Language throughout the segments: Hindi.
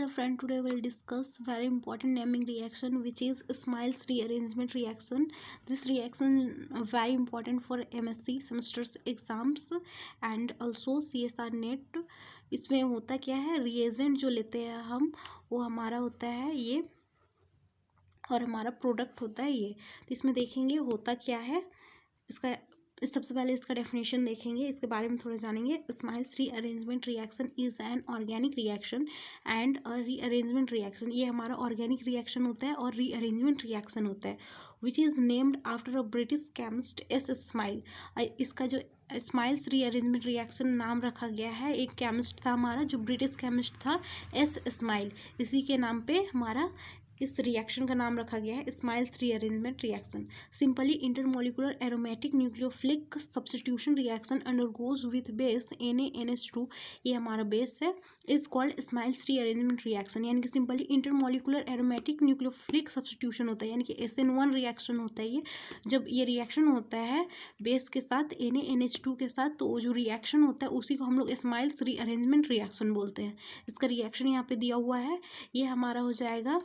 Hello friend, today we'll discuss very important naming reaction which is Smiles rearrangement reaction. This reaction very important for MSc semesters exams and also CSR NET. इसमें होता क्या है, reagent जो लेते हैं हम वो हमारा होता है ये और हमारा प्रोडक्ट होता है ये. तो इसमें देखेंगे होता क्या है इसका. सबसे पहले इसका डेफिनेशन देखेंगे, इसके बारे में थोड़ा जानेंगे. Smiles rearrangement reaction is an organic reaction and rearrangement reaction. ये हमारा ऑर्गेनिक रिएक्शन होता है और रीअरेंजमेंट रिएक्शन होता है which is named after a British chemist S smile. इसका जो स्माइल्स रीअरेंजमेंट रिएक्शन नाम रखा गया है, एक केमिस्ट था हमारा जो ब्रिटिश केमिस्ट था एस स्माइल, इसी के नाम पे हमारा इस रिएक्शन का नाम रखा गया है smiles rearrangement reaction. Simply intermolecular aromatic nucleophilic substitution reaction undergoes with base NaNH2. ये हमारा बेस है, is called smiles rearrangement reaction. यानी कि simply intermolecular aromatic nucleophilic substitution होता है, यानी कि SN1 रिएक्शन होता है ये. जब ये रिएक्शन होता है बेस के साथ NaNH2 के साथ, तो जो रिएक्शन होता है उसी को हम लोग स्माइल्स रीअरेंजमेंट रिएक्शन बोलते हैं. इसका रिएक्शन यहाँ पे दिया हुआ है, ये हमारा हो जाएगा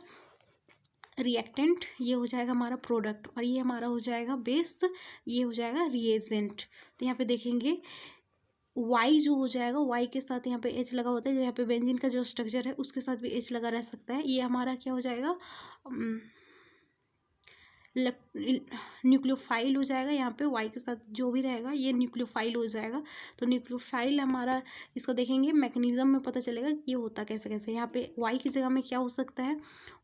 रिएक्टेंट, ये हो जाएगा हमारा प्रोडक्ट और ये हमारा हो जाएगा बेस, ये हो जाएगा रिएजेंट. तो यहाँ पे देखेंगे Y जो हो जाएगा, Y के साथ यहाँ पे H लगा होता है. यहाँ पे बेंजीन का जो स्ट्रक्चर है उसके साथ भी H लगा रह सकता है. ये हमारा क्या हो जाएगा, न्यूक्लियोफाइल हो जाएगा. यहाँ पे Y के साथ जो भी रहेगा ये न्यूक्लियोफाइल हो जाएगा. तो न्यूक्लियोफाइल हमारा, इसको देखेंगे मैकेनिज्म में पता चलेगा कि ये होता कैसे कैसे. यहाँ पे Y की जगह में क्या हो सकता है,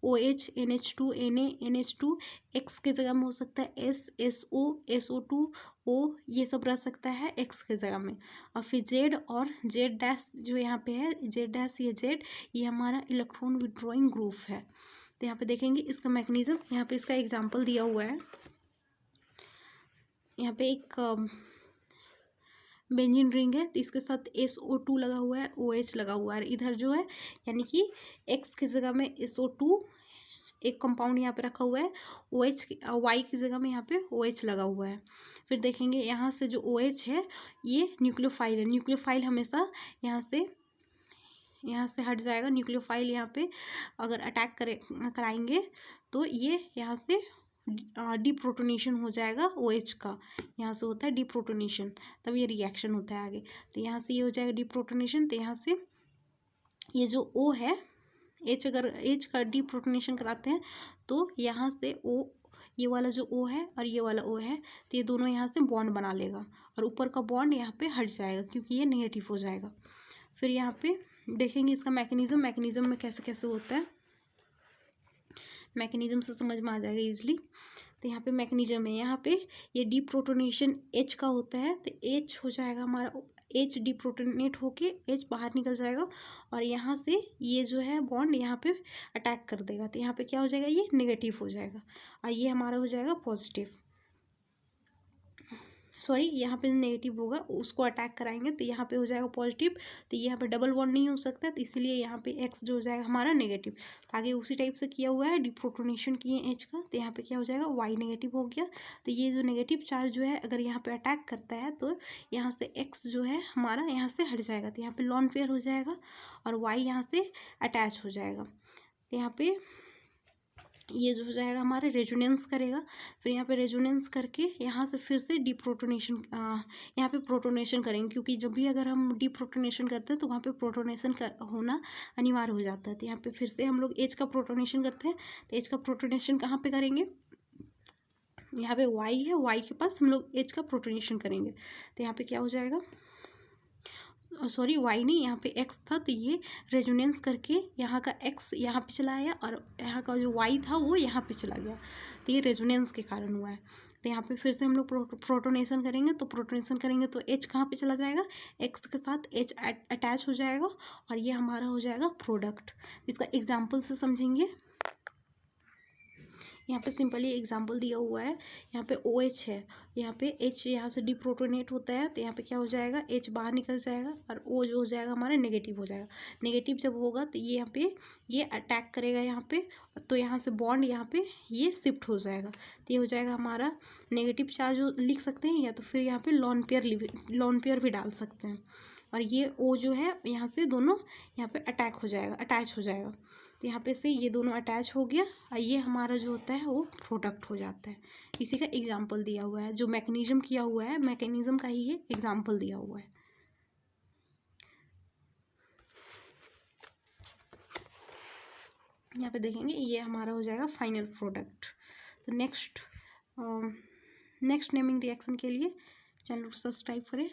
OH NH2 NaNH2. X के जगह में हो सकता है S SO SO2 O, ये सब रह सकता है X के जगह में. और फिर Z और Z डैश जो यहाँ पे है, Z डैश ये Z, ये हमारा इलेक्ट्रॉन विड्रॉइंग ग्रुप है. तो यहाँ पे देखेंगे इसका मैकेनिज्म, यहाँ पे इसका एग्जांपल दिया हुआ है. यहाँ पे एक बेंजीन रिंग है, तो इसके साथ SO2 लगा हुआ है, OH लगा हुआ है. इधर जो है यानी कि X की जगह में SO2 एक कंपाउंड यहाँ पे रखा हुआ है, OH Y की जगह में यहाँ पे OH लगा हुआ है. फिर देखेंगे यहाँ से जो OH है ये न्यूक्लियोफाइल है. न्यूक्लियोफाइल हमेशा यहाँ से हट जाएगा. न्यूक्लियोफाइल यहाँ पे अगर अटैक कराएंगे तो ये यहाँ से डिप्रोटोनेशन हो जाएगा OH का. यहाँ से होता है डिप्रोटोनेशन, तब ये रिएक्शन होता है आगे. तो यहाँ से ये हो जाएगा डिप्रोटोनेशन. तो यहाँ से ये जो O है H, अगर H का डिप्रोटोनेशन कराते हैं तो यहाँ से O, ये वाला जो O है और ये वाला O है, तो ये दोनों यहाँ से बॉन्ड बना लेगा और ऊपर का बॉन्ड यहाँ पे हट जाएगा क्योंकि ये नेगेटिव हो जाएगा. फिर यहाँ पे देखेंगे इसका मैकेनिज्म में कैसे कैसे होता है. मैकेनिज्म से समझ में आ जाएगा इजीली. तो यहाँ पे मैकेनिज्म है, यहाँ पे ये डिप्रोटोनेशन H का होता है, तो H हो जाएगा हमारा, H डिप्रोटोनेट होके H बाहर निकल जाएगा और यहाँ से ये जो है बॉन्ड यहाँ पे अटैक कर देगा. तो यहाँ पे क्या हो जाएगा, ये नेगेटिव हो जाएगा और ये हमारा हो जाएगा पॉजिटिव. सॉरी, यहाँ पे नेगेटिव होगा, उसको अटैक कराएंगे तो यहाँ पे हो जाएगा पॉजिटिव. तो यहाँ पे डबल बॉन्ड नहीं हो सकता, तो इसीलिए यहाँ पे X जो हो जाएगा हमारा नेगेटिव. तो आगे उसी टाइप से किया हुआ है, डिप्रोटोनेशन किए H का, तो यहाँ पे क्या हो जाएगा, Y नेगेटिव हो गया. तो ये जो नेगेटिव चार्ज जो है अगर यहाँ पे अटैक करता है तो यहाँ से X जो है हमारा यहाँ से हट जाएगा. तो यहाँ पे लॉन पेयर हो जाएगा और Y यहाँ से अटैच हो जाएगा. तो यहाँ पे ये जो हो जाएगा हमारा रेजोनेंस करेगा. फिर यहाँ पे रेजोनेंस करके यहाँ से फिर से डिप्रोटोनेशन, यहाँ पे प्रोटोनेशन करेंगे क्योंकि जब भी अगर हम डिप्रोटोनेशन करते हैं तो वहाँ पे प्रोटोनेशन होना अनिवार्य हो जाता है. तो यहाँ पे फिर से हम लोग H का प्रोटोनेशन करते हैं. तो H का प्रोटोनेशन कहाँ पे करेंगे, यहाँ पे Y है, Y के पास हम लोग H का प्रोटोनेशन करेंगे. तो यहाँ पे क्या हो जाएगा, सॉरी Y नहीं, यहाँ पे X था, तो ये रेजोनेंस करके यहाँ का X यहाँ पे चला आया और यहाँ का जो Y था वो यहाँ पे चला गया. तो ये रेजोनेंस के कारण हुआ है. तो यहाँ पे फिर से हम लोग प्रोटोनेशन करेंगे. तो प्रोटोनेशन करेंगे तो H कहाँ पे चला जाएगा, X के साथ H अटैच हो जाएगा और ये हमारा हो जाएगा प्रोडक्ट. इसका एग्जाम्पल से समझेंगे. यहाँ पे सिंपली एग्जांपल दिया हुआ है, यहाँ पे OH है, यहाँ पे H यहाँ से डिप्रोटोनेट होता है, तो यहाँ पे क्या हो जाएगा, H बाहर निकल जाएगा और O जो हो जाएगा हमारा नेगेटिव हो जाएगा. नेगेटिव जब होगा तो ये यहाँ पे ये अटैक करेगा यहाँ पे, तो यहाँ से बॉन्ड यहाँ पे ये शिफ्ट हो जाएगा. तो ये हो जाएगा हमारा नेगेटिव चार्ज लिख सकते हैं, या तो फिर यहाँ पे लॉन पेयर भी डाल सकते हैं. और ये ओ जो है यहाँ से दोनों यहाँ पे अटैच हो जाएगा। तो यहाँ पे से ये दोनों अटैच हो गया और ये हमारा जो होता है वो प्रोडक्ट हो जाता है। इसी का एग्जाम्पल दिया हुआ है, जो मैकेनिज्म किया हुआ है, मैकेनिज्म का ही ये एग्जाम्पल दिया हुआ है। यहाँ पे देखेंगे ये हमारा हो जाएगा फाइनल प्रोडक्ट। तो नेक्स्ट नेमिंग रिएक्शन के लिए चैनल को सब्सक्राइब करें।